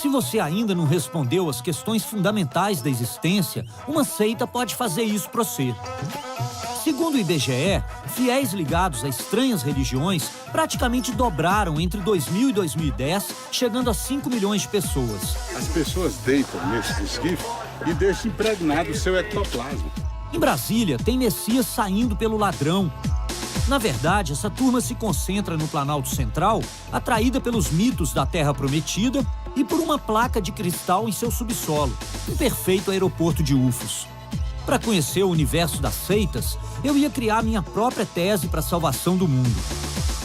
Se você ainda não respondeu às questões fundamentais da existência, uma seita pode fazer isso para você. Segundo o IBGE, fiéis ligados a estranhas religiões praticamente dobraram entre 2000 e 2010, chegando a 5 milhões de pessoas. As pessoas deitam nesse esquife e deixam impregnado o seu ectoplasma. Em Brasília, tem Messias saindo pelo ladrão. Na verdade, essa turma se concentra no Planalto Central, atraída pelos mitos da Terra Prometida e por uma placa de cristal em seu subsolo, um perfeito aeroporto de UFOs. Para conhecer o universo das seitas, eu ia criar minha própria tese para a salvação do mundo.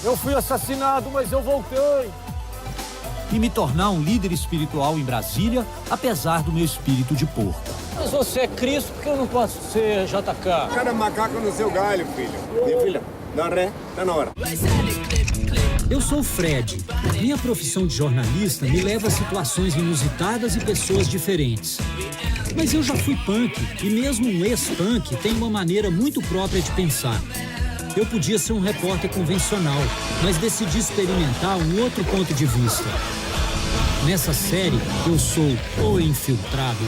Eu fui assassinado, mas eu voltei. E me tornar um líder espiritual em Brasília, apesar do meu espírito de porco. Mas você é Cristo, por que eu não posso ser JK? Cada macaco no seu galho, filho. Minha filha, dá ré, tá na hora. Eu sou o Fred. Minha profissão de jornalista me leva a situações inusitadas e pessoas diferentes. Mas eu já fui punk, e mesmo um ex-punk tem uma maneira muito própria de pensar. Eu podia ser um repórter convencional, mas decidi experimentar um outro ponto de vista. Nessa série, eu sou o infiltrado.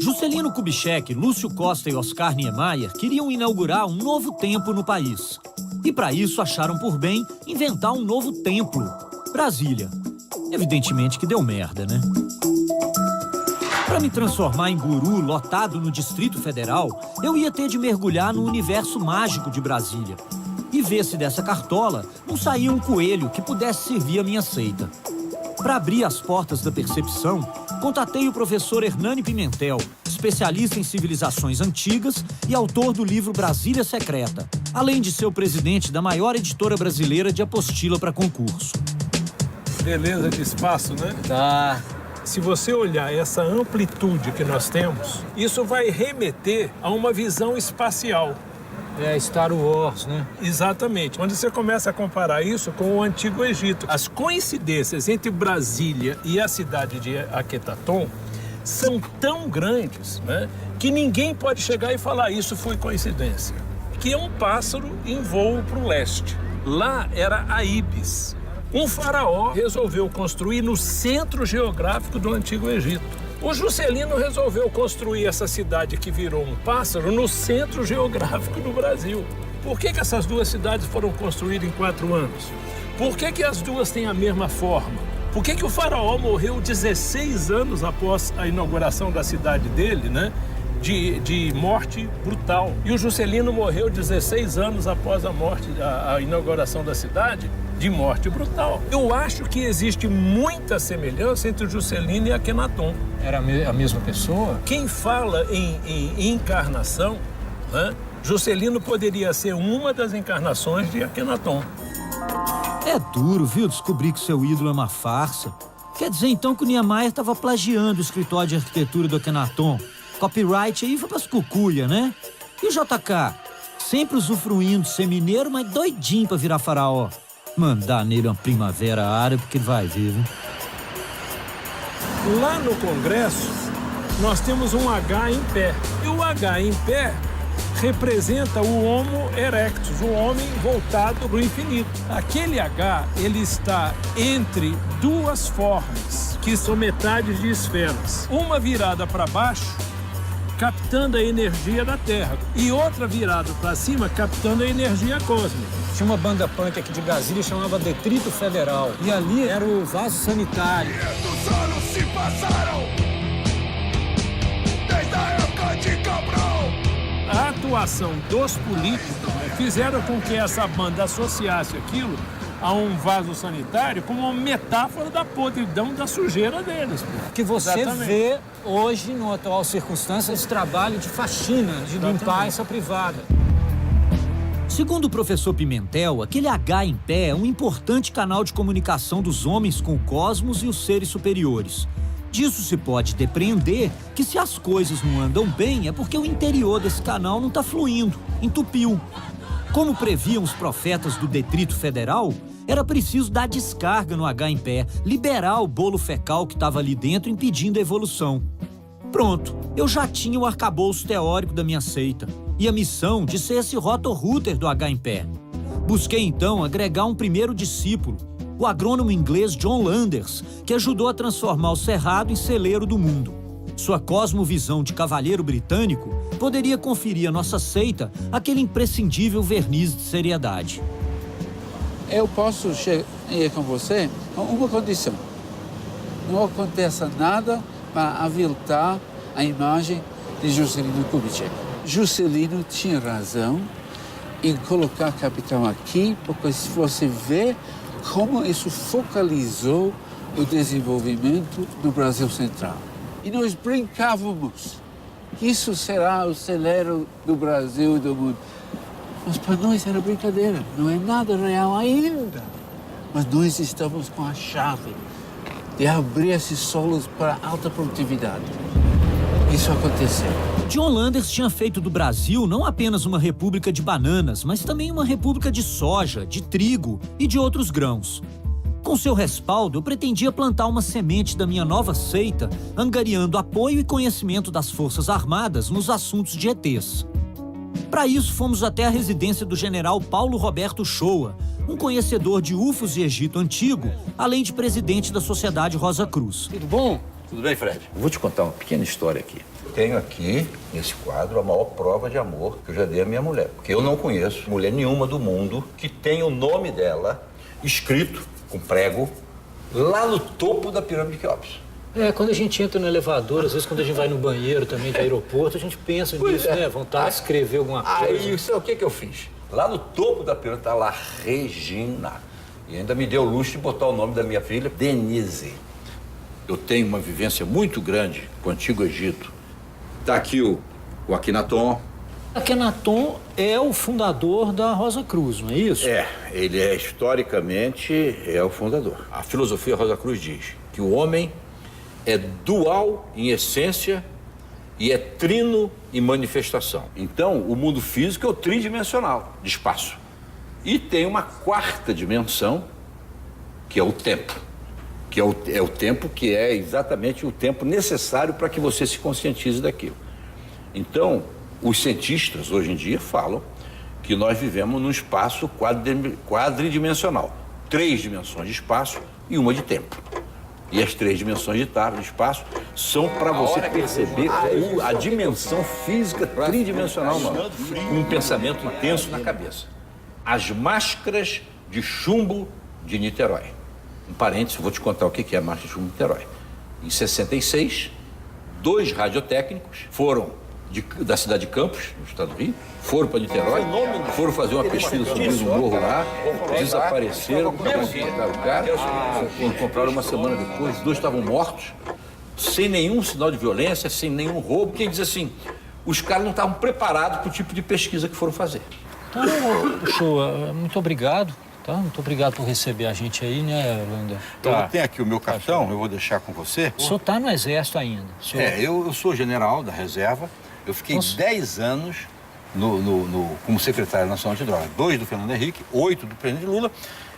Juscelino Kubitschek, Lúcio Costa e Oscar Niemeyer queriam inaugurar um novo tempo no país. E para isso acharam por bem inventar um novo templo, Brasília. Evidentemente que deu merda, né? Para me transformar em guru lotado no Distrito Federal, eu ia ter de mergulhar no universo mágico de Brasília e ver se dessa cartola não saía um coelho que pudesse servir a minha seita. Para abrir as portas da percepção, contatei o professor Hernani Pimentel, especialista em civilizações antigas e autor do livro Brasília Secreta, além de ser o presidente da maior editora brasileira de apostila para concurso. Beleza de espaço, né? Tá. Se você olhar essa amplitude que nós temos, isso vai remeter a uma visão espacial. É Star Wars, né? Exatamente. Quando você começa a comparar isso com o Antigo Egito, as coincidências entre Brasília e a cidade de Aquetaton são tão grandes, né, que ninguém pode chegar e falar isso foi coincidência. Que é um pássaro em voo para o leste. Lá era a Ibis. Um faraó resolveu construir no centro geográfico do Antigo Egito. O Juscelino resolveu construir essa cidade que virou um pássaro no centro geográfico do Brasil. Por que essas duas cidades foram construídas em 4 anos? Por que as duas têm a mesma forma? Por que o faraó morreu 16 anos após a inauguração da cidade dele, né? De morte brutal. E o Juscelino morreu 16 anos após a inauguração da cidade de morte brutal. Eu acho que existe muita semelhança entre o Juscelino e Akhenaton. Era a mesma pessoa? Quem fala em encarnação, né? Juscelino poderia ser uma das encarnações de Akhenaton. É duro, viu, descobrir que seu ídolo é uma farsa. Quer dizer, então, que o Niemeyer estava plagiando o escritório de arquitetura do Akhenaton. Copyright aí foi pras cucuia, né? E o JK? Sempre usufruindo de ser mineiro, mas doidinho pra virar faraó. Mandar nele uma primavera árabe, porque ele vai ver, viu? Lá no Congresso, nós temos um H em pé. E o H em pé representa o Homo erectus, o homem voltado para o infinito. Aquele H, ele está entre duas formas, que são metades de esferas. Uma virada para baixo, captando a energia da Terra, e outra virada para cima, captando a energia cósmica. Tinha uma banda punk aqui de Brasília que chamava Detrito Federal. E ali era o vaso sanitário. 500 anos se passaram desde a época de Cabral. A atuação dos políticos, né, fizeram com que essa banda associasse aquilo a um vaso sanitário como uma metáfora da podridão, da sujeira deles. Que você vê hoje, no atual circunstância, esse trabalho de faxina, de limpar essa privada. Segundo o professor Pimentel, aquele H em pé é um importante canal de comunicação dos homens com o cosmos e os seres superiores. Disso se pode depreender que se as coisas não andam bem é porque o interior desse canal não está fluindo, entupiu. Como previam os profetas do Detrito Federal, Era preciso dar descarga no H em pé, liberar o bolo fecal que estava ali dentro, impedindo a evolução. Pronto, eu já tinha o arcabouço teórico da minha seita e a missão de ser esse rotor-rooter do H em pé. Busquei então agregar um primeiro discípulo, o agrônomo inglês John Landers, que ajudou a transformar o Cerrado em celeiro do mundo. Sua cosmovisão de cavalheiro britânico poderia conferir à nossa seita aquele imprescindível verniz de seriedade. Eu posso ir com você com uma condição. Não aconteça nada para aviltar a imagem de Juscelino Kubitschek. Juscelino tinha razão em colocar capitão aqui, porque se você vê como isso focalizou o desenvolvimento do Brasil Central. E nós brincávamos que isso será o celeiro do Brasil e do mundo. Mas para nós era brincadeira, não é nada real ainda. Mas nós estamos com a chave de abrir esses solos para alta produtividade. Isso aconteceu. John Landers tinha feito do Brasil não apenas uma república de bananas, mas também uma república de soja, de trigo e de outros grãos. Com seu respaldo, eu pretendia plantar uma semente da minha nova seita, angariando apoio e conhecimento das Forças Armadas nos assuntos de ETs. Para isso, fomos até a residência do general Paulo Roberto Shoa, um conhecedor de UFOs e Egito Antigo, além de presidente da Sociedade Rosa Cruz. Tudo bom? Tudo bem, Fred? Eu vou te contar uma pequena história aqui. Tenho aqui, nesse quadro, a maior prova de amor que eu já dei à minha mulher. Porque eu não conheço mulher nenhuma do mundo que tenha o nome dela escrito com prego lá no topo da pirâmide de Quéops. Quando a gente entra no elevador, às vezes quando a gente vai no banheiro também de aeroporto, a gente pensa nisso, né? Vontade de escrever alguma coisa. Aí, isso é o que eu fiz? Lá no topo da pirâmide tá lá Regina. E ainda me deu o luxo de botar o nome da minha filha, Denise. Eu tenho uma vivência muito grande com o Antigo Egito. Tá aqui o Akhenaton. Akhenaton é o fundador da Rosa Cruz, não é isso? Ele é, historicamente, o fundador. A filosofia Rosa Cruz diz que o homem é dual em essência e é trino em manifestação. Então, o mundo físico é o tridimensional, de espaço. E tem uma quarta dimensão, que é o tempo. Que é o tempo que é exatamente o tempo necessário para que você se conscientize daquilo. Então, os cientistas, hoje em dia, falam que nós vivemos num espaço quadridimensional. 3 dimensões de espaço e uma de tempo. E as 3 dimensões de espaço são para você perceber a dimensão física tridimensional humana, com um pensamento intenso na cabeça. As máscaras de chumbo de Niterói. Um parênteses, vou te contar o que é a máscara de chumbo de Niterói. Em 66, 2 radiotécnicos foram da cidade de Campos, no estado do Rio, foram para Niterói, foram fazer uma pesquisa sobre o morro lá, desapareceram, encontraram o cara, quando compraram uma semana depois, 2 estavam mortos, sem nenhum sinal de violência, sem nenhum roubo. Quem diz assim, os caras não estavam preparados para o tipo de pesquisa que foram fazer. Então, Shoa, muito obrigado. Tá? Muito obrigado por receber a gente aí, né, Lander? Eu tenho aqui o meu cartão, eu vou deixar com você. O senhor está no Exército ainda? Eu sou general da reserva. Eu fiquei 10 anos como secretário nacional de drogas. 2 do Fernando Henrique, 8 do presidente Lula.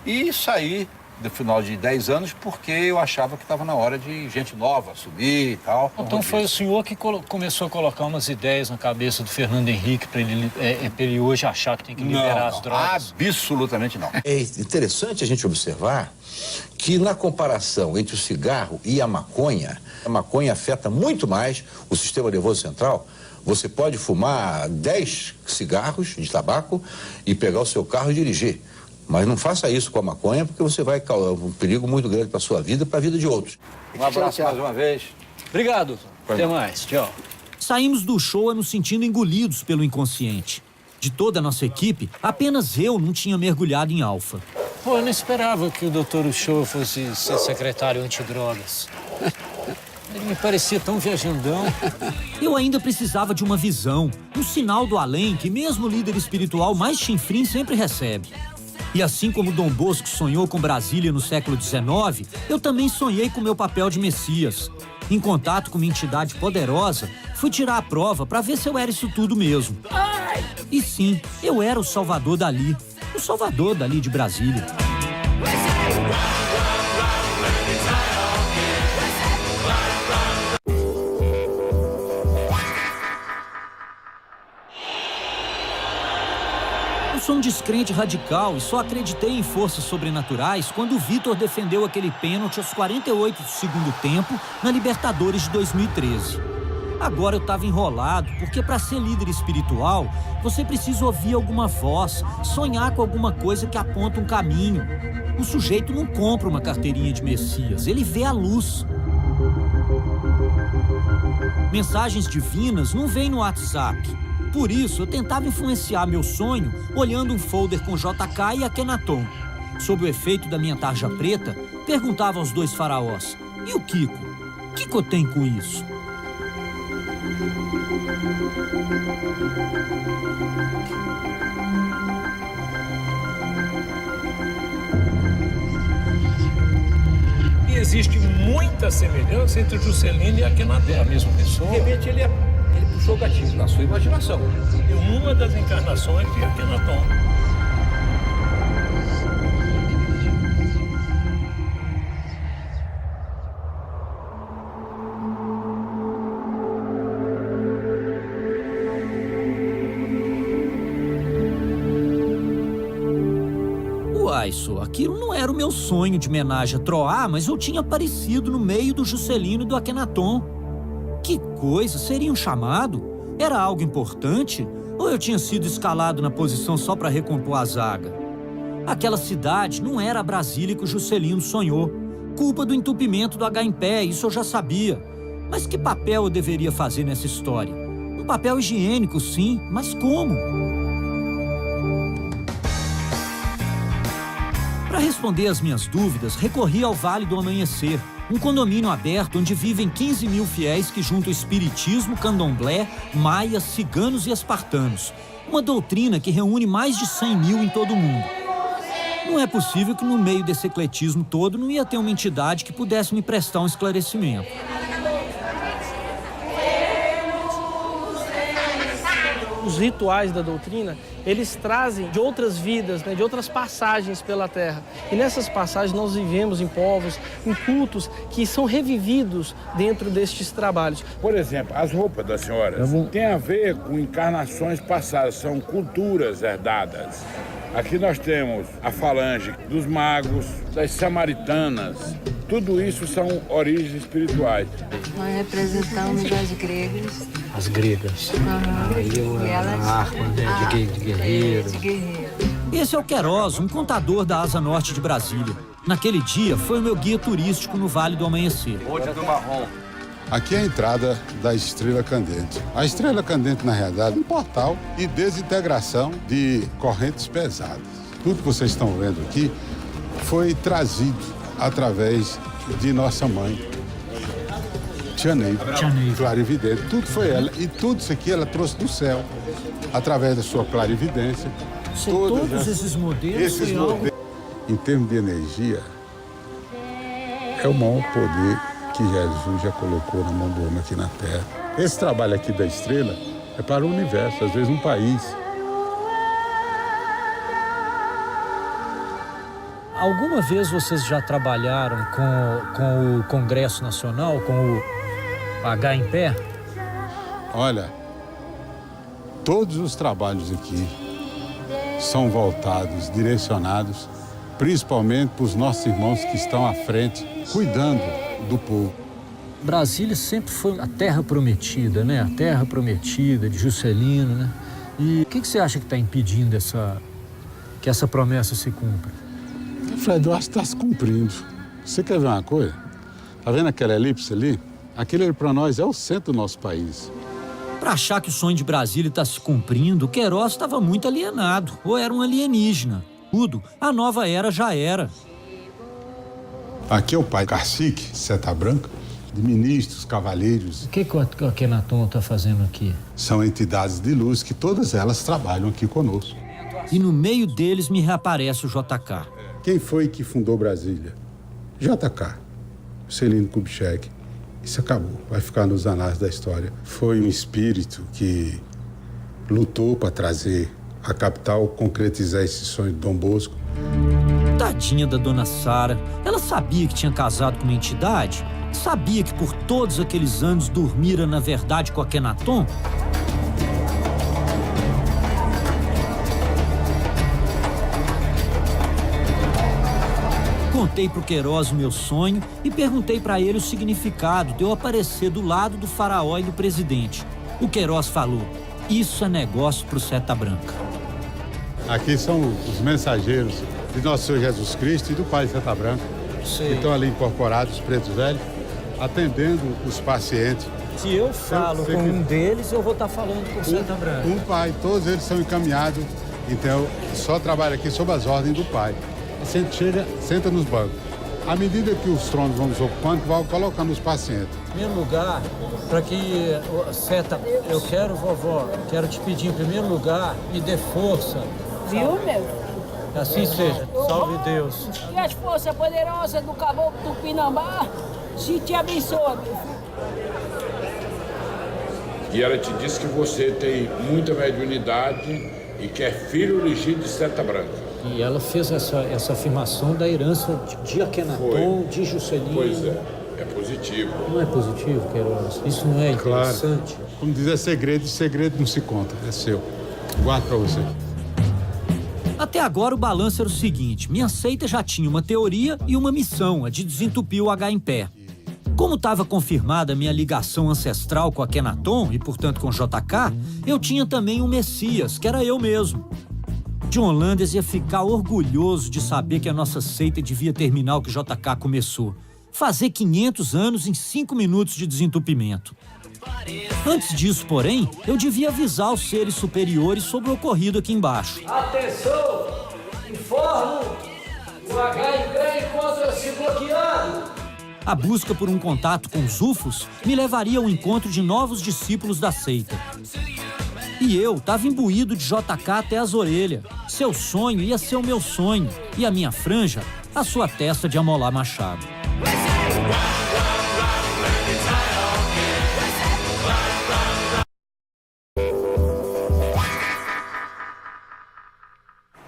E saí no final de 10 anos porque eu achava que estava na hora de gente nova subir e tal. Então foi o senhor que começou a colocar umas ideias na cabeça do Fernando Henrique para ele hoje achar que tem que liberar as drogas? Absolutamente não. É interessante a gente observar que na comparação entre o cigarro e a maconha afeta muito mais o sistema nervoso central. Você pode fumar 10 cigarros de tabaco e pegar o seu carro e dirigir. Mas não faça isso com a maconha, porque você vai causar um perigo muito grande para a sua vida e para a vida de outros. Um abraço mais uma vez. Obrigado. Até mais. Tchau. Saímos do show nos sentindo engolidos pelo inconsciente. De toda a nossa equipe, apenas eu não tinha mergulhado em Alfa. Eu não esperava que o Dr. Shoa fosse ser secretário antidrogas. Ele me parecia tão viajandão. Eu ainda precisava de uma visão, um sinal do além que mesmo o líder espiritual mais chinfrim sempre recebe. E assim como Dom Bosco sonhou com Brasília no século XIX, eu também sonhei com meu papel de Messias. Em contato com uma entidade poderosa, fui tirar a prova para ver se eu era isso tudo mesmo. E sim, eu era o Salvador Dalí. O Salvador Dalí de Brasília. sou um descrente radical e só acreditei em forças sobrenaturais quando o Vitor defendeu aquele pênalti aos 48 do segundo tempo na Libertadores de 2013. Agora eu estava enrolado, porque para ser líder espiritual, você precisa ouvir alguma voz, sonhar com alguma coisa que aponta um caminho. O sujeito não compra uma carteirinha de Messias, ele vê a luz. Mensagens divinas não vêm no WhatsApp. Por isso, eu tentava influenciar meu sonho olhando um folder com JK e Akhenaton. Sob o efeito da minha tarja preta, perguntava aos dois faraós: e o Kiko? O que eu tenho com isso? E existe muita semelhança entre Juscelino e Akhenaton. É a mesma pessoa? De repente ele puxou o gatilho na sua imaginação. É uma das encarnações de Akhenaton. Uai, só, aquilo não era o meu sonho de homenagem a Troá, mas eu tinha aparecido no meio do Juscelino e do Akhenaton. Que coisa, seria um chamado? Era algo importante? Ou eu tinha sido escalado na posição só para recompor a zaga? Aquela cidade não era a Brasília que o Juscelino sonhou. Culpa do entupimento do H em pé, isso eu já sabia. Mas que papel eu deveria fazer nessa história? Um papel higiênico, sim, mas como? Para responder às minhas dúvidas, recorri ao Vale do Amanhecer, um condomínio aberto onde vivem 15 mil fiéis que juntam espiritismo, candomblé, maias, ciganos e espartanos. Uma doutrina que reúne mais de 100 mil em todo o mundo. Não é possível que no meio desse ecletismo todo não ia ter uma entidade que pudesse me prestar um esclarecimento. Os rituais da doutrina, eles trazem de outras vidas, né, de outras passagens pela Terra. E nessas passagens nós vivemos em povos, em cultos que são revividos dentro destes trabalhos. Por exemplo, as roupas das senhoras têm a ver com encarnações passadas, são culturas herdadas. Aqui nós temos a falange dos magos, das samaritanas. Tudo isso são origens espirituais. Nós representamos as gregas. As gregas. E elas... A arma, né, de guerreiro. De guerreiro. Esse é o Queiroz, um contador da Asa Norte de Brasília. Naquele dia, foi o meu guia turístico no Vale do Amanhecer. Onde é do marrom. Aqui é a entrada da Estrela Candente. A Estrela Candente, na realidade, é um portal de desintegração de correntes pesadas. Tudo que vocês estão vendo aqui foi trazido através de nossa mãe, Tia Neiva, clarividente. Tudo foi ela. E tudo isso aqui ela trouxe do céu, através da sua clarividência. Todos esses modelos foi algo... Em termos de energia, é o maior poder que Jesus já colocou na mão do homem aqui na Terra. Esse trabalho aqui da estrela é para o universo, às vezes um país. Alguma vez vocês já trabalharam com o Congresso Nacional, com o H em pé? Olha, todos os trabalhos aqui são voltados, direcionados, principalmente para os nossos irmãos que estão à frente, cuidando do povo. Brasília sempre foi a terra prometida, né? A terra prometida de Juscelino, né? E o que você acha que está impedindo que essa promessa se cumpra? Fred, eu acho que está se cumprindo. Você quer ver uma coisa? Tá vendo aquela elipse ali? Aquele ali para nós é o centro do nosso país. Para achar que o sonho de Brasília está se cumprindo, o Queiroz estava muito alienado, ou era um alienígena. Tudo, a nova era já era. Aqui é o pai cacique, seta branca, de ministros, cavalheiros. O que o Akhenaton está fazendo aqui? São entidades de luz que todas elas trabalham aqui conosco. E no meio deles me reaparece o JK. Quem foi que fundou Brasília? JK, Juscelino Kubitschek. Isso acabou, vai ficar nos anais da história. Foi um espírito que lutou para trazer a capital, concretizar esse sonho de Dom Bosco. Tadinha da dona Sara. Ela sabia que tinha casado com uma entidade? Sabia que por todos aqueles anos dormira na verdade com Akhenaton? Contei pro Queiroz o meu sonho e perguntei para ele o significado de eu aparecer do lado do faraó e do presidente. O Queiroz falou: isso é negócio pro Seta Branca. Aqui são os mensageiros de nosso Senhor Jesus Cristo e do Pai Seta Branca, que estão ali incorporados, pretos velhos, atendendo os pacientes. Se eu falo com um deles, eu vou estar falando com o Seta Branca. Um pai, todos eles são encaminhados, então só trabalha aqui sob as ordens do pai. Você chega, senta nos bancos. À medida que os tronos vão ocupando, vai colocando os pacientes. Em primeiro lugar, para que Seta, eu quero, vovó, quero te pedir em primeiro lugar, me dê força. Viu, meu? Assim seja. Salve Deus. E as forças poderosas do caboclo do Pinambá se te abençoe, meu filho. E ela te disse que você tem muita mediunidade e que é filho legítimo de Seta Branca. E ela fez essa afirmação da herança de Akhenaton, de Juscelino. Pois é positivo. Não é positivo, Queiroz? Isso não é interessante? Claro. Como diz, é segredo, segredo não se conta, é seu. Guarda pra você. Até agora o balanço era o seguinte: minha seita já tinha uma teoria e uma missão, a de desentupir o H em pé. Como estava confirmada a minha ligação ancestral com Akhenaton e, portanto, com JK, eu tinha também um Messias, que era eu mesmo. John Landers ia ficar orgulhoso de saber que a nossa seita devia terminar o que JK começou. Fazer 500 anos em 5 minutos de desentupimento. Antes disso, porém, eu devia avisar os seres superiores sobre o ocorrido aqui embaixo. Atenção! Informo! O H em pé encontra-se bloqueado! A busca por um contato com os UFOs me levaria ao encontro de novos discípulos da seita. E eu estava imbuído de JK até as orelhas. Seu sonho ia ser o meu sonho, e a minha franja, a sua testa de amolar machado.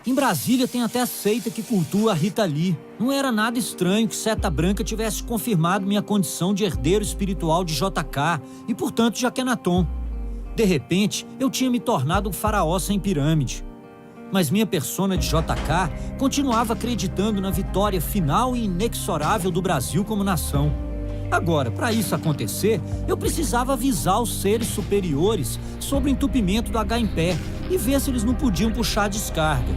Em Brasília tem até a seita que cultua a Rita Lee. Não era nada estranho que Seta Branca tivesse confirmado minha condição de herdeiro espiritual de JK e, portanto, de Akhenaton. De repente, eu tinha me tornado um faraó sem pirâmide. Mas minha persona de JK continuava acreditando na vitória final e inexorável do Brasil como nação. Agora, para isso acontecer, eu precisava avisar os seres superiores sobre o entupimento do H em pé e ver se eles não podiam puxar a descarga.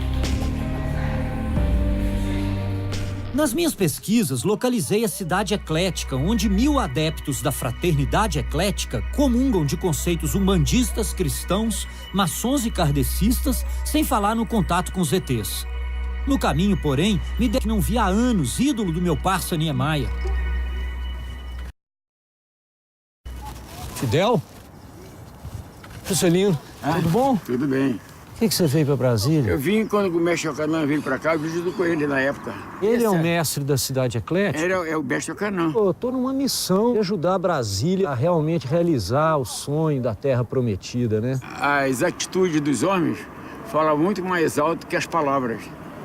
Nas minhas pesquisas, localizei a cidade eclética, onde 1000 adeptos da fraternidade eclética comungam de conceitos umbandistas, cristãos, maçons e kardecistas, sem falar no contato com os ETs. No caminho, porém, me dei que não via há anos ídolo do meu parça Niemeyer. Fidel? Juscelino, tudo bom? Tudo bem. Por que você veio para Brasília? Eu vim quando o mestre Ocanã veio para cá, eu vim com ele na época. Ele é o mestre da cidade eclética? Ele é o mestre Ocanã. Eu tô numa missão de ajudar a Brasília a realmente realizar o sonho da Terra Prometida, né? As atitudes dos homens falam muito mais alto que as palavras.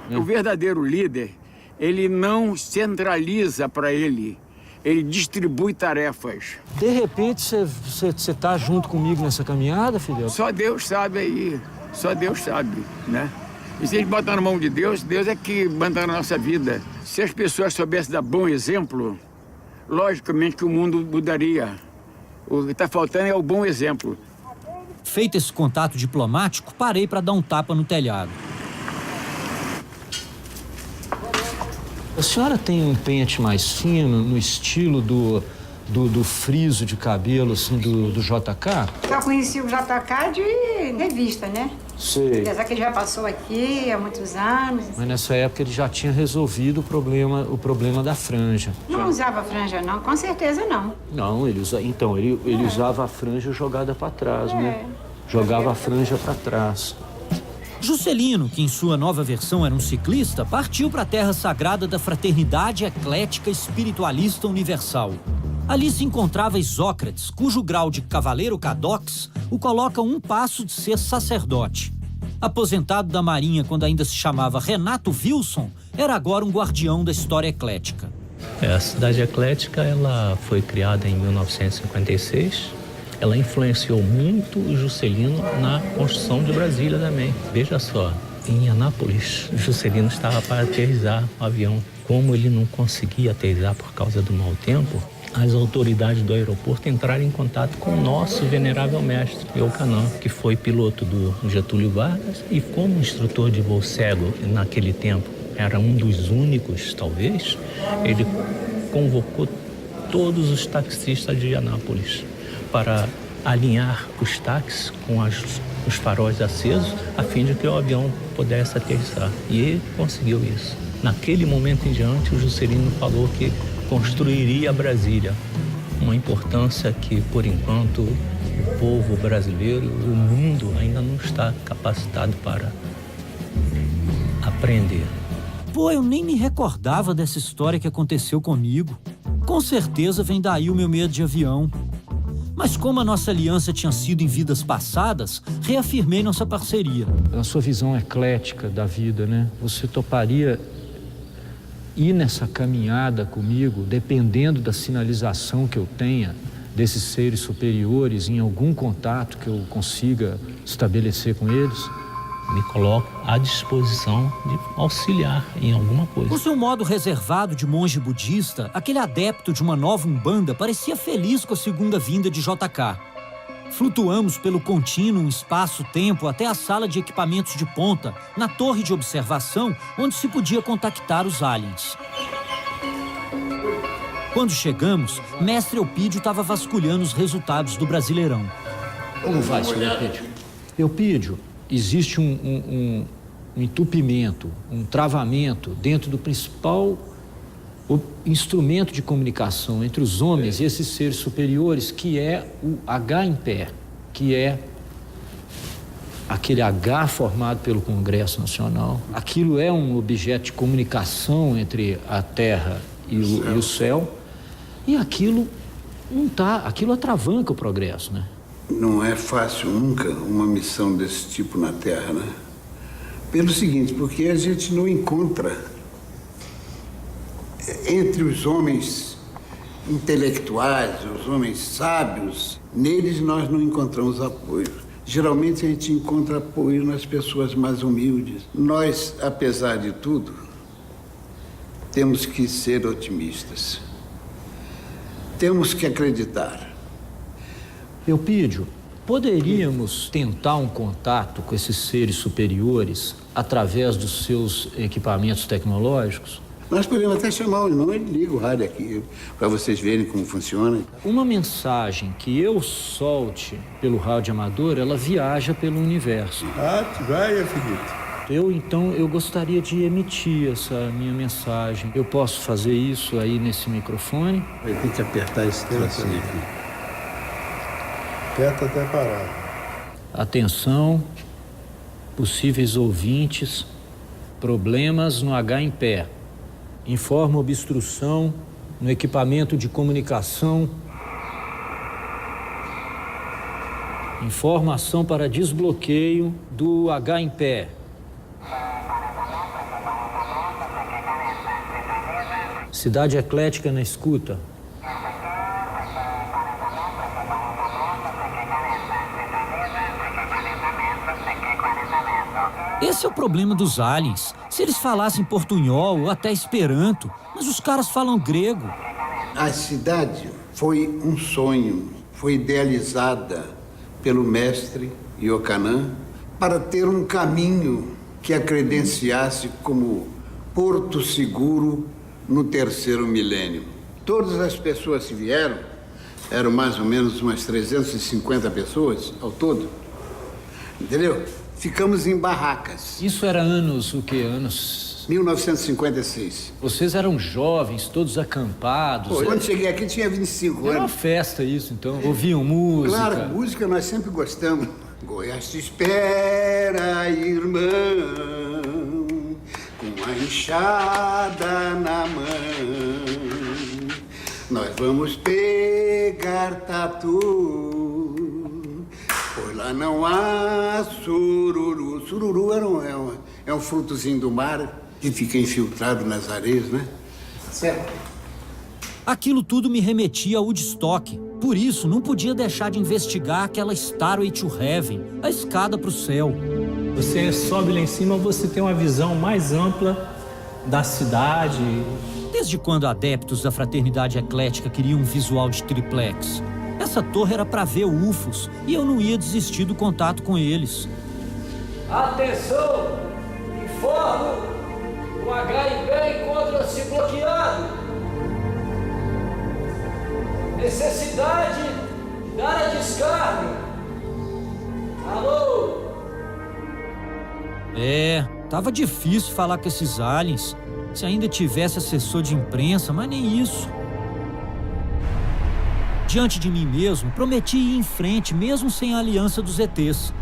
O verdadeiro líder, ele não centraliza para ele. Ele distribui tarefas. De repente, você tá junto comigo nessa caminhada, Fidel? Só Deus sabe aí. Só Deus sabe, né? E se a gente botar na mão de Deus, Deus é que manda na nossa vida. Se as pessoas soubessem dar bom exemplo, logicamente que o mundo mudaria. O que está faltando é o bom exemplo. Feito esse contato diplomático, parei para dar um tapa no telhado. A senhora tem um pente mais fino, no estilo do friso de cabelo, assim, do JK? Eu conheci o JK de revista, né? Sei. Apesar que ele já passou aqui há muitos anos. Mas nessa época ele já tinha resolvido o problema da franja. Não usava franja, não. Com certeza, não. Não, ele usava a franja jogada para trás, né? Jogava a franja para trás. Juscelino, que em sua nova versão era um ciclista, partiu para a terra sagrada da Fraternidade Eclética Espiritualista Universal. Ali se encontrava Isócrates, cujo grau de cavaleiro cadox o coloca a um passo de ser sacerdote. Aposentado da Marinha quando ainda se chamava Renato Wilson, era agora um guardião da história eclética. A cidade eclética ela foi criada em 1956. Ela influenciou muito o Juscelino na construção de Brasília também. Veja só, em Anápolis, o Juscelino estava para aterrissar o avião como ele não conseguia aterrissar por causa do mau tempo, as autoridades do aeroporto entraram em contato com o nosso venerável mestre, Iocanã, que foi piloto do Getúlio Vargas e como instrutor de voo cego naquele tempo era um dos únicos, talvez, ele convocou todos os taxistas de Anápolis para alinhar os táxis com os faróis acesos a fim de que o avião pudesse aterrissar. E ele conseguiu isso. Naquele momento em diante, o Juscelino falou que construiria Brasília, uma importância que, por enquanto, o povo brasileiro, o mundo ainda não está capacitado para aprender. Pô, eu nem me recordava dessa história que aconteceu comigo. Com certeza vem daí o meu medo de avião. Mas como a nossa aliança tinha sido em vidas passadas, reafirmei nossa parceria. A sua visão eclética da vida, né? Você toparia ir nessa caminhada comigo, dependendo da sinalização que eu tenha desses seres superiores, em algum contato que eu consiga estabelecer com eles? Me coloco à disposição de auxiliar em alguma coisa. Com seu modo reservado de monge budista, aquele adepto de uma nova umbanda parecia feliz com a segunda vinda de JK. Flutuamos pelo contínuo espaço-tempo até a sala de equipamentos de ponta, na torre de observação, onde se podia contactar os aliens. Quando chegamos, mestre Eupídio estava vasculhando os resultados do Brasileirão. Como vai, senhor Eupídio? Eupídio, existe um entupimento, um travamento dentro do principal instrumento de comunicação entre os homens e esses seres superiores, que é o H em pé, que é aquele H formado pelo Congresso Nacional. Aquilo é um objeto de comunicação entre a Terra e o céu, e aquilo não tá, aquilo atravanca o progresso, né? Não é fácil nunca uma missão desse tipo na Terra, né? Pelo seguinte, porque a gente não encontra entre os homens intelectuais, os homens sábios, neles nós não encontramos apoio. Geralmente a gente encontra apoio nas pessoas mais humildes. Nós, apesar de tudo, temos que ser otimistas. Temos que acreditar. Eupídio, poderíamos tentar um contato com esses seres superiores através dos seus equipamentos tecnológicos? Nós podemos até chamar o irmão, ele liga o rádio aqui, para vocês verem como funciona. Uma mensagem que eu solte pelo rádio amador, ela viaja pelo universo. Vai, Felipe. Eu gostaria de emitir essa minha mensagem. Eu posso fazer isso aí nesse microfone? Vai ter que apertar esse trocinho aqui. Aperta até parar. Atenção, possíveis ouvintes, problemas no H em pé. Informa obstrução no equipamento de comunicação. Informação para desbloqueio do H em pé. Cidade Eclética na escuta. Esse é o problema dos aliens. Se eles falassem portunhol ou até esperanto, mas os caras falam grego. A cidade foi um sonho, foi idealizada pelo mestre Iocanã para ter um caminho que a credenciasse como porto seguro no 3º milênio. Todas as pessoas que vieram, eram mais ou menos umas 350 pessoas ao todo, entendeu? Ficamos em barracas. Isso era anos, o quê? Anos... 1956. Vocês eram jovens, todos acampados. Pô, quando cheguei aqui tinha 25 anos. Era uma festa isso, então. Ouviam música. Claro, música nós sempre gostamos. Goiás te espera, irmão, com a enxada na mão. Nós vamos pegar tatu, pois lá não há sururu. Sururu é um frutozinho do mar que fica infiltrado nas areias, né? Certo. Aquilo tudo me remetia a Woodstock. Por isso, não podia deixar de investigar aquela Stairway to Heaven, a escada para o céu. Você sobe lá em cima, você tem uma visão mais ampla da cidade. Desde quando adeptos da fraternidade eclética queriam um visual de triplex? Essa torre era para ver UFOs e eu não ia desistir do contato com eles. Atenção! Informo! O HIB encontra-se bloqueado. Necessidade de dar a descarga. Alô? Tava difícil falar com esses aliens. Se ainda tivesse assessor de imprensa, mas nem isso. Diante de mim mesmo, prometi ir em frente, mesmo sem a aliança dos ETs.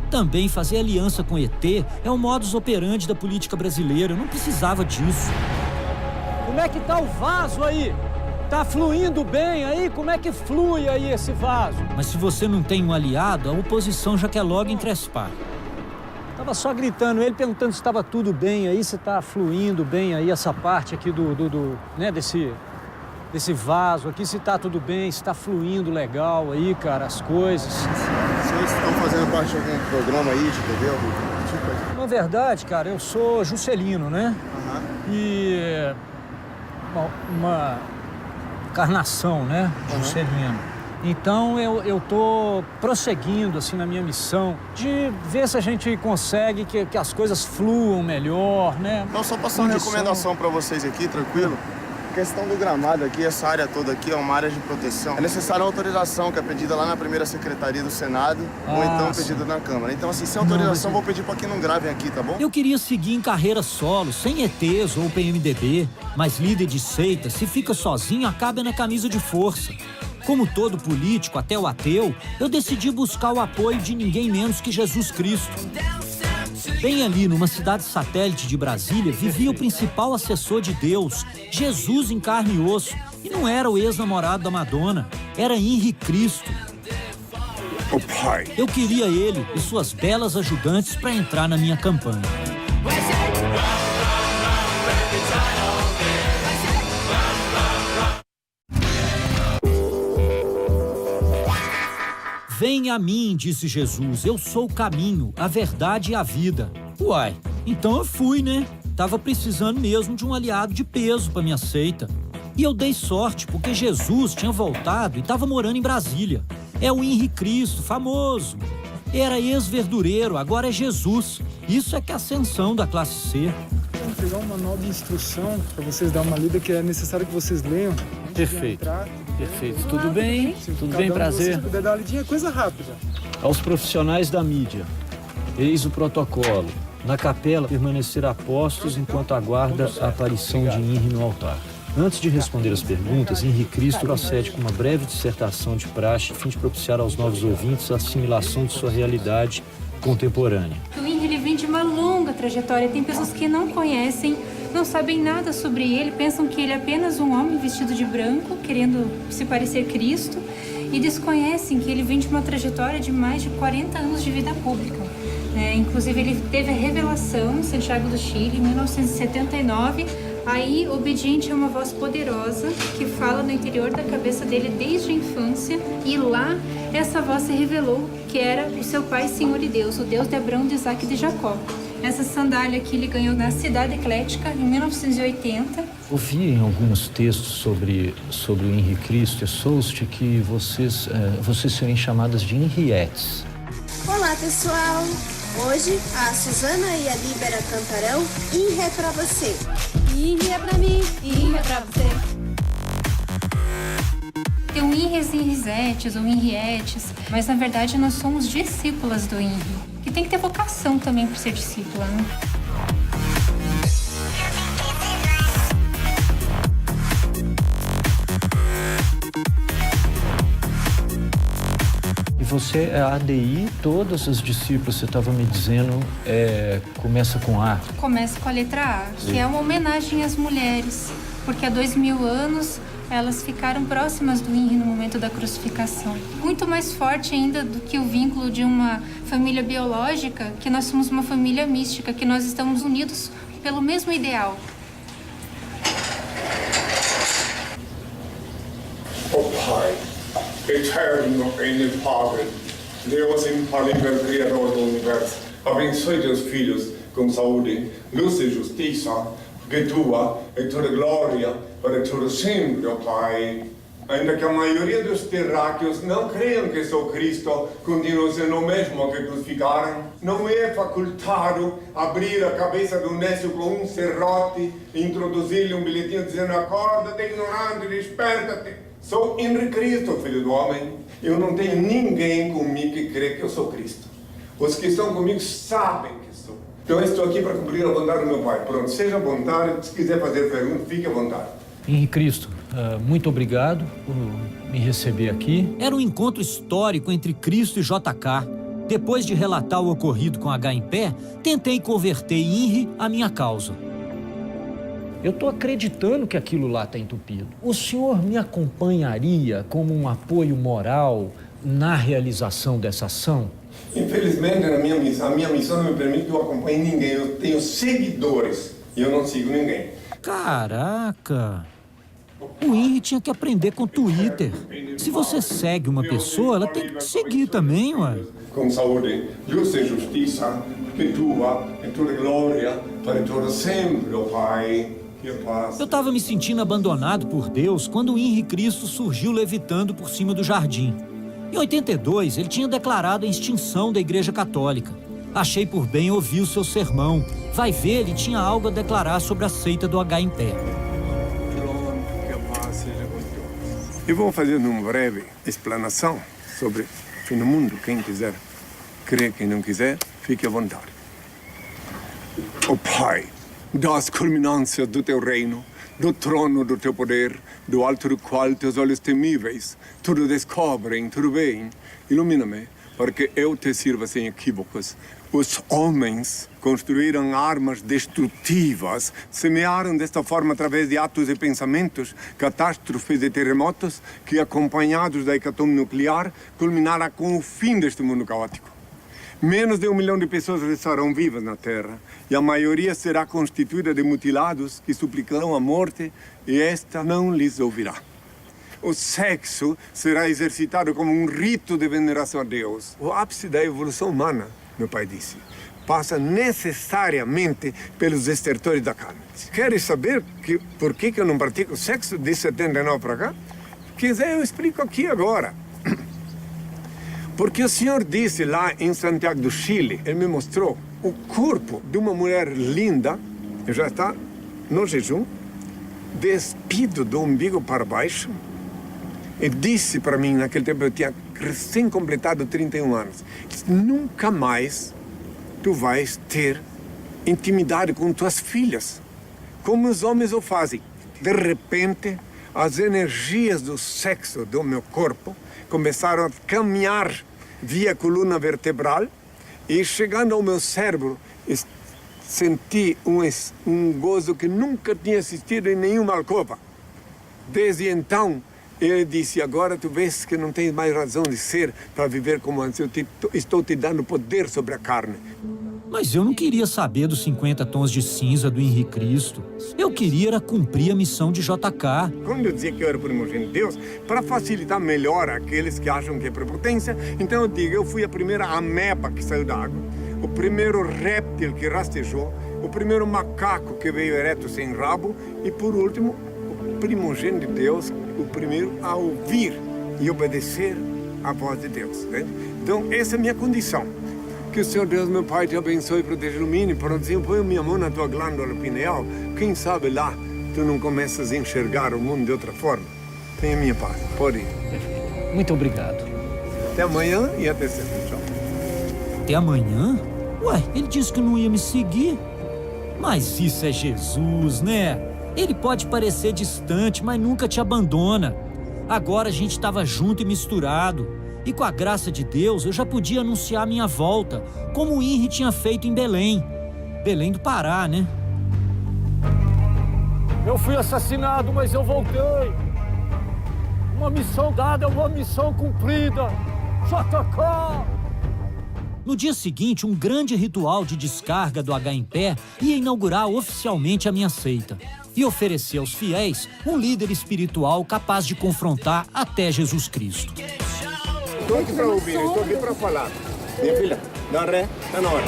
Também fazer aliança com ET é o modus operandi da política brasileira. Eu não precisava disso. Como é que tá o vaso aí? Tá fluindo bem aí? Como é que flui aí esse vaso? Mas se você não tem um aliado, a oposição já quer logo encrespar. Tava só gritando, ele perguntando se estava tudo bem aí, se tá fluindo bem aí essa parte aqui desse vaso aqui, se tá tudo bem, se tá fluindo legal aí, cara, as coisas. Vocês estão fazendo parte de algum programa aí de TV, algum tipo? Na verdade, cara, eu sou Juscelino, né? E uma encarnação, né? Juscelino. Então eu tô prosseguindo assim na minha missão de ver se a gente consegue que as coisas fluam melhor, né? Não, só passar uma recomendação para vocês aqui, tranquilo. A questão do gramado aqui, essa área toda aqui é uma área de proteção. É necessária uma autorização que é pedida lá na primeira secretaria do Senado ou então pedida na Câmara. Então assim, sem autorização vou pedir para que não gravem aqui, tá bom? Eu queria seguir em carreira solo, sem ETs ou PMDB, mas líder de seita, se fica sozinho, acaba na camisa de força. Como todo político, até o ateu, eu decidi buscar o apoio de ninguém menos que Jesus Cristo. Bem ali, numa cidade satélite de Brasília, vivia o principal assessor de Deus, Jesus em carne e osso. E não era o ex-namorado da Madonna, era Henri Cristo. O pai. Eu queria ele e suas belas ajudantes para entrar na minha campanha. Venha a mim, disse Jesus, eu sou o caminho, a verdade e a vida. Uai, então eu fui, né? Tava precisando mesmo de um aliado de peso pra minha seita. E eu dei sorte, porque Jesus tinha voltado e tava morando em Brasília. É o Henri Cristo, famoso. Era ex-verdureiro, agora é Jesus. Isso é que é a ascensão da classe C. Vou pegar um manual de instrução para vocês darem uma lida, que é necessário que vocês leiam. Perfeito. Perfeito. Tudo bem? Tudo bem, prazer. Se puder dar uma lidinha, é coisa rápida. Aos profissionais da mídia, eis o protocolo. Na capela, permanecer a postos enquanto aguarda a aparição de Henri no altar. Antes de responder as perguntas, Henri Cristo procede com uma breve dissertação de praxe a fim de propiciar aos novos ouvintes a assimilação de sua realidade contemporânea. O Henri, ele vem de uma longa trajetória. Tem pessoas que não conhecem, não sabem nada sobre ele, pensam que ele é apenas um homem vestido de branco, querendo se parecer Cristo, e desconhecem que ele vem de uma trajetória de mais de 40 anos de vida pública. Inclusive, ele teve a revelação em Santiago do Chile, em 1979, aí obediente a uma voz poderosa que fala no interior da cabeça dele desde a infância, e lá essa voz se revelou que era o seu pai, Senhor e Deus, o Deus de Abraão, de Isaac e de Jacó. Essa sandália aqui ele ganhou na Cidade Eclética, em 1980. Ouvi em alguns textos sobre o Henri Cristo e Soust que vocês serem chamadas de Henriettes. Olá, pessoal! Hoje a Suzana e a Líbera cantarão Henri é pra você. Henri é pra mim, Henri é pra você. Tem o Henris e Henrisettes ou Henriettes, mas na verdade nós somos discípulas do Henri. E tem que ter vocação também para ser discípula, né? E você é ADI, todas as discípulas, você estava me dizendo, começa com A. Começa com a letra A, que é uma homenagem às mulheres, porque há 2000 anos elas ficaram próximas do Henri no momento da crucificação. Muito mais forte ainda do que o vínculo de uma família biológica, que nós somos uma família mística, que nós estamos unidos pelo mesmo ideal. Oh Pai, eterno e inefável, Deus infalível, Criador do Universo, abençoe teus filhos com saúde, luz e justiça, che tua è toda glória para todo sempre, ó Pai. Ainda que a maioria dos terráqueos não creiam que sou Cristo, continuam sendo o mesmo que crucificaram. Não é facultado abrir a cabeça do nécio com um serrote e introduzir-lhe um bilhetinho dizendo: acorda-te, ignorante, desperta-te. Sou Henrique Cristo, filho do homem. Eu não tenho ninguém comigo que crê que eu sou Cristo. Os que estão comigo sabem que sou. Então eu estou aqui para cumprir a vontade do meu Pai. Pronto, seja à vontade. Se quiser fazer pergunta, fique à vontade. Henrique Cristo, muito obrigado por me receber aqui. Era um encontro histórico entre Cristo e JK. Depois de relatar o ocorrido com H em pé, tentei converter Henri à minha causa. Eu estou acreditando que aquilo lá está entupido. O senhor me acompanharia como um apoio moral na realização dessa ação? Infelizmente, a minha missão não me permite que eu acompanhe ninguém. Eu tenho seguidores e eu não sigo ninguém. Caraca! O Henri tinha que aprender com o Twitter. Se você segue uma pessoa, ela tem que te seguir também, ué. Com saúde, justiça e justiça, que tua é toda glória para todo sempre, ó Pai. Eu estava me sentindo abandonado por Deus quando o Henri Cristo surgiu levitando por cima do jardim. Em 82, ele tinha declarado a extinção da Igreja Católica. Achei por bem ouvir o seu sermão. Vai ver, ele tinha algo a declarar sobre a seita do H em pé. Eu vou fazer uma breve explanação sobre o fim do mundo. Quem quiser crer, quem não quiser, fique à vontade. Ó Pai, das culminâncias do teu reino, do trono do teu poder, do alto do qual teus olhos temíveis tudo descobrem, tudo bem, ilumina-me, para que eu te sirva sem equívocos. Os homens construíram armas destrutivas, semearam desta forma através de atos e pensamentos, catástrofes e terremotos que, acompanhados da hecatombe nuclear, culminará com o fim deste mundo caótico. Menos de 1 milhão de pessoas restarão vivas na Terra, e a maioria será constituída de mutilados que suplicarão a morte, e esta não lhes ouvirá. O sexo será exercitado como um rito de veneração a Deus. O ápice da evolução humana, meu pai disse, passa necessariamente pelos estertores da carne. Queres saber por que eu não pratico sexo de 79 para cá? Quiser, eu explico aqui agora. Porque o Senhor disse lá em Santiago do Chile, Ele me mostrou o corpo de uma mulher linda, que já está no jejum, despido do umbigo para baixo, e disse para mim, naquele tempo eu tinha recém-completado 31 anos, nunca mais tu vais ter intimidade com tuas filhas, como os homens o fazem. De repente, as energias do sexo do meu corpo começaram a caminhar via coluna vertebral e, chegando ao meu cérebro, senti um gozo que nunca tinha existido em nenhuma alcova. Desde então, ele disse: agora tu vês que não tens mais razão de ser para viver como antes. Eu estou te dando poder sobre a carne. Mas eu não queria saber dos 50 tons de cinza do Henrique Cristo. Eu queria era cumprir a missão de JK. Quando eu dizia que eu era primogênito de Deus, para facilitar melhor aqueles que acham que é prepotência, então eu digo, eu fui a primeira ameba que saiu da água, o primeiro réptil que rastejou, o primeiro macaco que veio ereto sem rabo e, por último, o primogênito de Deus, o primeiro a ouvir e obedecer à voz de Deus. Né? Então, essa é a minha condição. Que o Senhor Deus, meu Pai, te abençoe e proteja, ilumine. Por exemplo, põe minha mão na tua glândula pineal. Quem sabe lá tu não começas a enxergar o mundo de outra forma. Tenha minha paz. Pode ir. Muito obrigado. Até amanhã e até sempre. Tchau. Até amanhã? Ué, ele disse que não ia me seguir. Mas isso é Jesus, né? Ele pode parecer distante, mas nunca te abandona. Agora a gente estava junto e misturado. E com a graça de Deus, eu já podia anunciar a minha volta, como o Henri tinha feito em Belém. Belém do Pará, né? Eu fui assassinado, mas eu voltei. Uma missão dada é uma missão cumprida. JK! No dia seguinte, um grande ritual de descarga do H em pé ia inaugurar oficialmente a minha seita e oferecer aos fiéis um líder espiritual capaz de confrontar até Jesus Cristo. Estou aqui para ouvir, estou aqui para falar. Minha filha, dá ré, está na hora.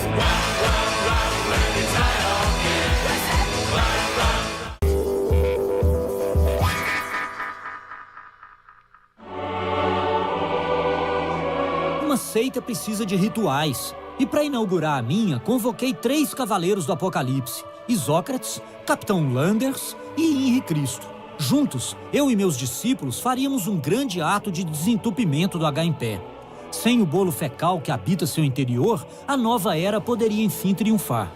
seita precisa de rituais. E para inaugurar a minha, convoquei 3 cavaleiros do Apocalipse: Isócrates, Capitão Landers e Henri Cristo. Juntos, eu e meus discípulos faríamos um grande ato de desentupimento do H em pé. Sem o bolo fecal que habita seu interior, a nova era poderia enfim triunfar.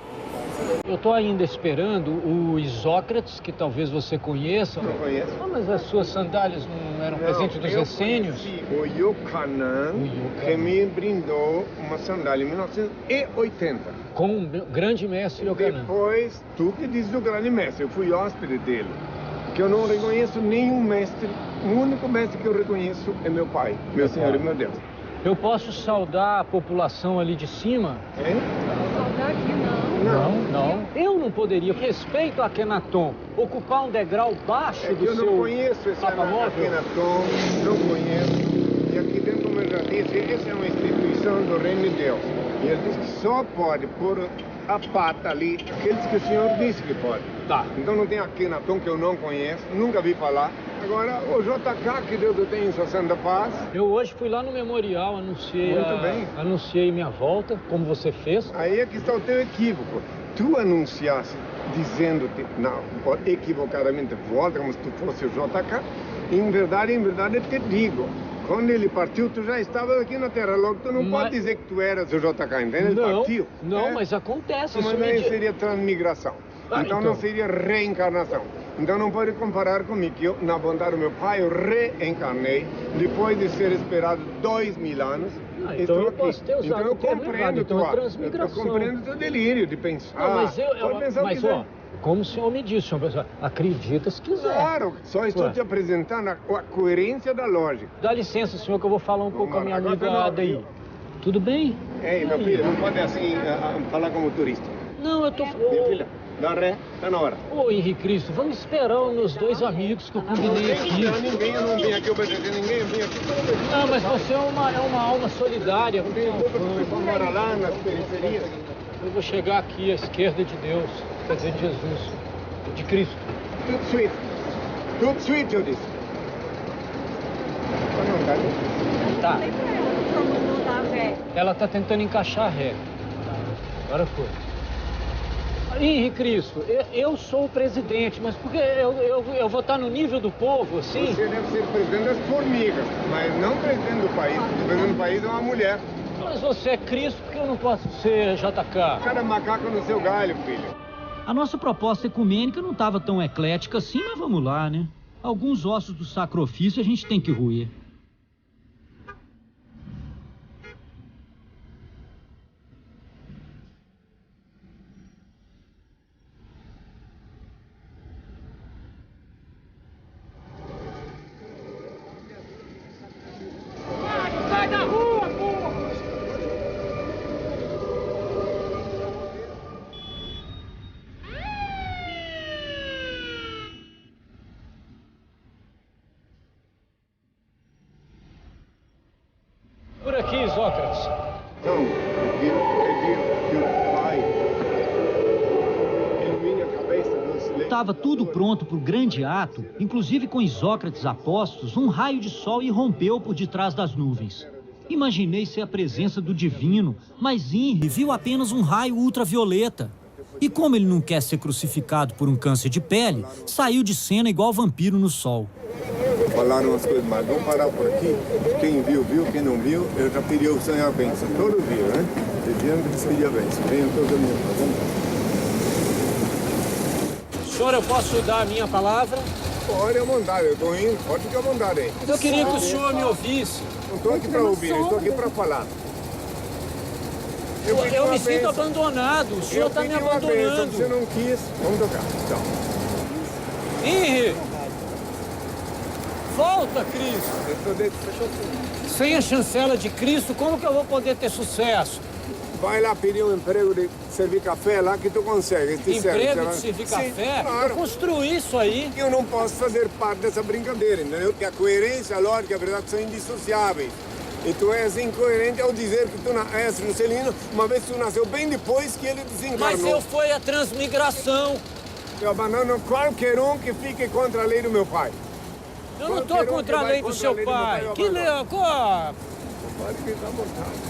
Eu estou ainda esperando o Isócrates, que talvez você conheça. Não conheço. Ah, mas as suas sandálias não eram presente dos essênios? O Yohanan, que me brindou uma sandália em 1980. Com o grande mestre Yohanan. Depois, tu que diz do grande mestre, eu fui hóspede dele. Que eu não reconheço nenhum mestre. O único mestre que eu reconheço é meu pai, meu Senhor e meu Deus. Eu posso saudar a população ali de cima? É? Saudar aqui não. Não. Eu não poderia, respeito a Akhenaton, ocupar um degrau baixo do eu seu não conheço esse Akhenaton, não conheço. E aqui dentro, como eu já disse, essa é uma instituição do Reino de Deus. E ele diz que só pode pôr a pata ali, aqueles que o Senhor disse que pode. Tá. Então não tem Akhenaton que eu não conheço, nunca vi falar. Agora, o JK, que Deus o tenha em sua santa paz. Eu hoje fui lá no memorial, anunciei minha volta, como você fez. Aí é que está o teu equívoco. Tu anunciaste dizendo-te, não, equivocadamente volta, como se tu fosse o JK. Em verdade, eu te digo, quando ele partiu, tu já estavas aqui na Terra. Logo, tu não pode dizer que tu eras o JK, entende? Ele partiu. Não, mas acontece. Mas aí seria transmigração. Então não seria reencarnação. Então não pode comparar comigo, que eu, na bondade do meu pai, eu reencarnei, depois de ser esperado 2000 anos. Então eu posso ter usado eu compreendo eu compreendo o teu delírio de pensar. Não, mas pode pensar o que quiser. Ó, como o senhor me disse, senhor, acredita se quiser. Claro, só estou te apresentando a coerência da lógica. Dá licença, senhor, que eu vou falar um pouco com a minha amiga Adaí. Tudo bem? Ei, meu filho, não pode assim falar como turista. Não, eu tô... Minha filha, dá ré, tá na hora. Ô, Henri Cristo, vamos esperar os meus 2 amigos que eu combinei aqui. Ninguém, eu não vim aqui obedecer ninguém, eu vim aqui para obedecer. Não, mas você é uma alma solidária. Não tem culpa que você mora lá nas periferias. Eu vou chegar aqui à esquerda de Deus, quer dizer, de Jesus, de Cristo. Tudo sweet, eu disse. Tá. Ela tá tentando encaixar a ré. Agora foi. Henri Cristo, eu sou o presidente, mas por que eu vou estar no nível do povo, assim? Você deve ser presidente das formigas, mas não presidente do país. O presidente do país é uma mulher. Mas você é Cristo, por que eu não posso ser JK? Cada macaco no seu galho, filho. A nossa proposta ecumênica não estava tão eclética assim, mas vamos lá, né? Alguns ossos do sacrifício a gente tem que roer. Sai da rua, porra! Por aqui, Isócrates. Então, pedi que o pai ilumine a cabeça dos leitores. Estava tudo pronto para o grande ato, inclusive com Isócrates a postos, um raio de sol irrompeu por detrás das nuvens. Imaginei ser a presença do divino, mas Henri viu apenas um raio ultravioleta. E como ele não quer ser crucificado por um câncer de pele, saiu de cena igual vampiro no sol. Falaram umas coisas, mas vamos parar por aqui. Quem viu, viu. Quem não viu, eu já pedi o Senhor a bênção. Todos viram, né? Pediram que pedi a bênção. Venham todos a minha vamos. Senhor, eu posso dar a minha palavra? Pode à vontade, eu estou indo. Pode ficar à vontade aí. Mas eu queria que o senhor me ouvisse. Não estou aqui para ouvir, eu estou aqui para falar. Eu me sinto abandonado, o senhor está me abandonando. Você não quis, vamos tocar. Tchau. Henri! Volta, Cristo! Sem a chancela de Cristo, como que eu vou poder ter sucesso? Vai lá pedir um emprego de servir café lá que tu consegue. Emprego de servir café? Sim, claro. Eu construí isso aí. Eu não posso fazer parte dessa brincadeira, entendeu? Porque a coerência, a lógica e a verdade são indissociáveis. E tu és incoerente ao dizer que tu és Juscelino, uma vez tu nasceu bem depois que ele desencarnou. Mas eu fui a transmigração. Eu abandono qualquer um que fique contra a lei do meu pai. Eu não estou contra a lei do seu pai. Que lei?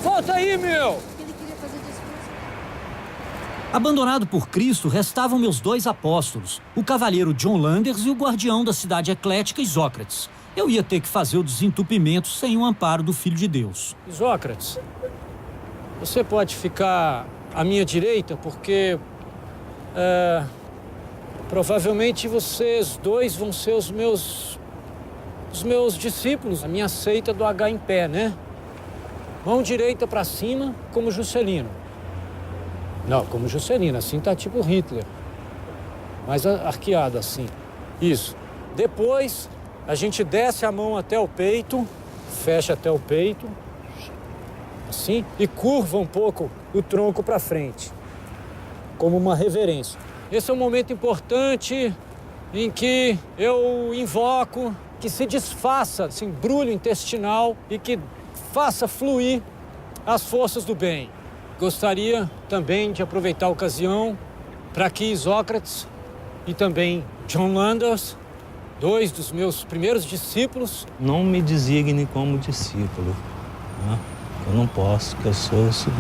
Volta aí, meu! Abandonado por Cristo, restavam meus 2 apóstolos, o cavalheiro John Landers e o guardião da cidade eclética, Isócrates. Eu ia ter que fazer o desentupimento sem o amparo do Filho de Deus. Isócrates, você pode ficar à minha direita, porque provavelmente vocês 2 vão ser os meus discípulos, a minha seita do H em pé, né? Mão direita para cima, como Juscelino. Não, como Juscelino, assim tá tipo Hitler. Mais arqueado assim. Isso. Depois, a gente desce a mão até o peito, fecha até o peito, assim, e curva um pouco o tronco para frente, como uma reverência. Esse é um momento importante em que eu invoco que se desfaça esse embrulho intestinal e que faça fluir as forças do bem. Gostaria também de aproveitar a ocasião para que Isócrates e também John Landers, 2 dos meus primeiros discípulos... Não me designe como discípulo, né? Eu não posso, porque eu sou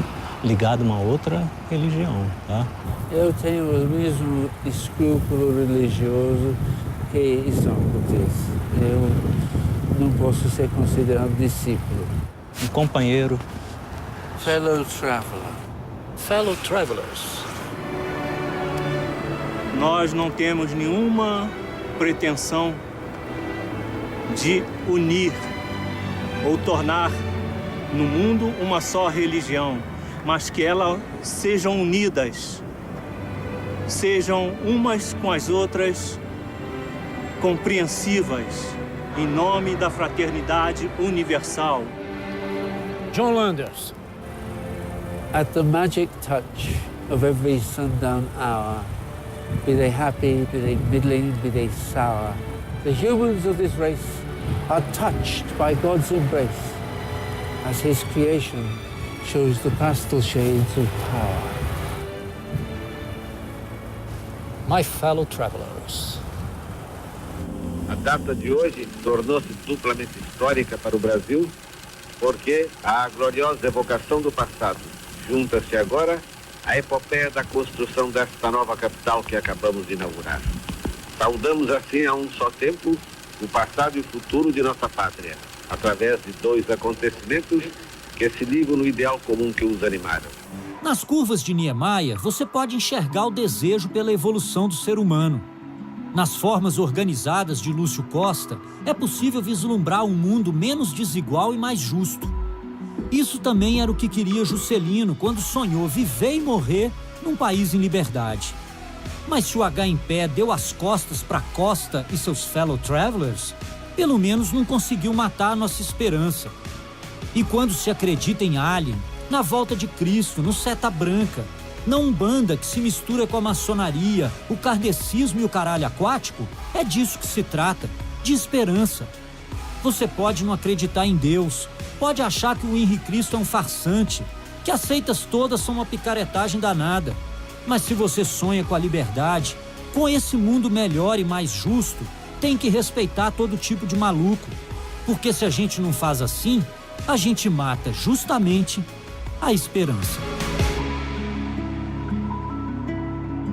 ligado a uma outra religião, tá? Eu tenho o mesmo escrúpulo religioso que Isócrates. Eu não posso ser considerado discípulo. Um companheiro. Fellow traveler. Fellow travelers. Nós não temos nenhuma pretensão de unir ou tornar no mundo uma só religião, mas que elas sejam unidas, sejam umas com as outras compreensivas, em nome da fraternidade universal. John Landers. At the magic touch of every sundown hour, be they happy, be they middling, be they sour, the humans of this race are touched by God's embrace, as his creation shows the pastel shades of power. My fellow travelers. A data de hoje tornou-se duplamente histórica para o Brasil, porque a gloriosa evocação do passado junta-se agora à epopeia da construção desta nova capital que acabamos de inaugurar. Saudamos assim a um só tempo o passado e o futuro de nossa pátria, através de 2 acontecimentos que se ligam no ideal comum que os animaram. Nas curvas de Niemeyer, você pode enxergar o desejo pela evolução do ser humano. Nas formas organizadas de Lúcio Costa, é possível vislumbrar um mundo menos desigual e mais justo. Isso também era o que queria Juscelino quando sonhou viver e morrer num país em liberdade. Mas se o H em pé deu as costas para Costa e seus fellow travelers, pelo menos não conseguiu matar a nossa esperança. E quando se acredita em Alien, na volta de Cristo, no Seta Branca, na Umbanda que se mistura com a maçonaria, o kardecismo e o caralho aquático, é disso que se trata, de esperança. Você pode não acreditar em Deus, pode achar que o Henrique Cristo é um farsante, que as seitas todas são uma picaretagem danada. Mas se você sonha com a liberdade, com esse mundo melhor e mais justo, tem que respeitar todo tipo de maluco. Porque se a gente não faz assim, a gente mata justamente a esperança.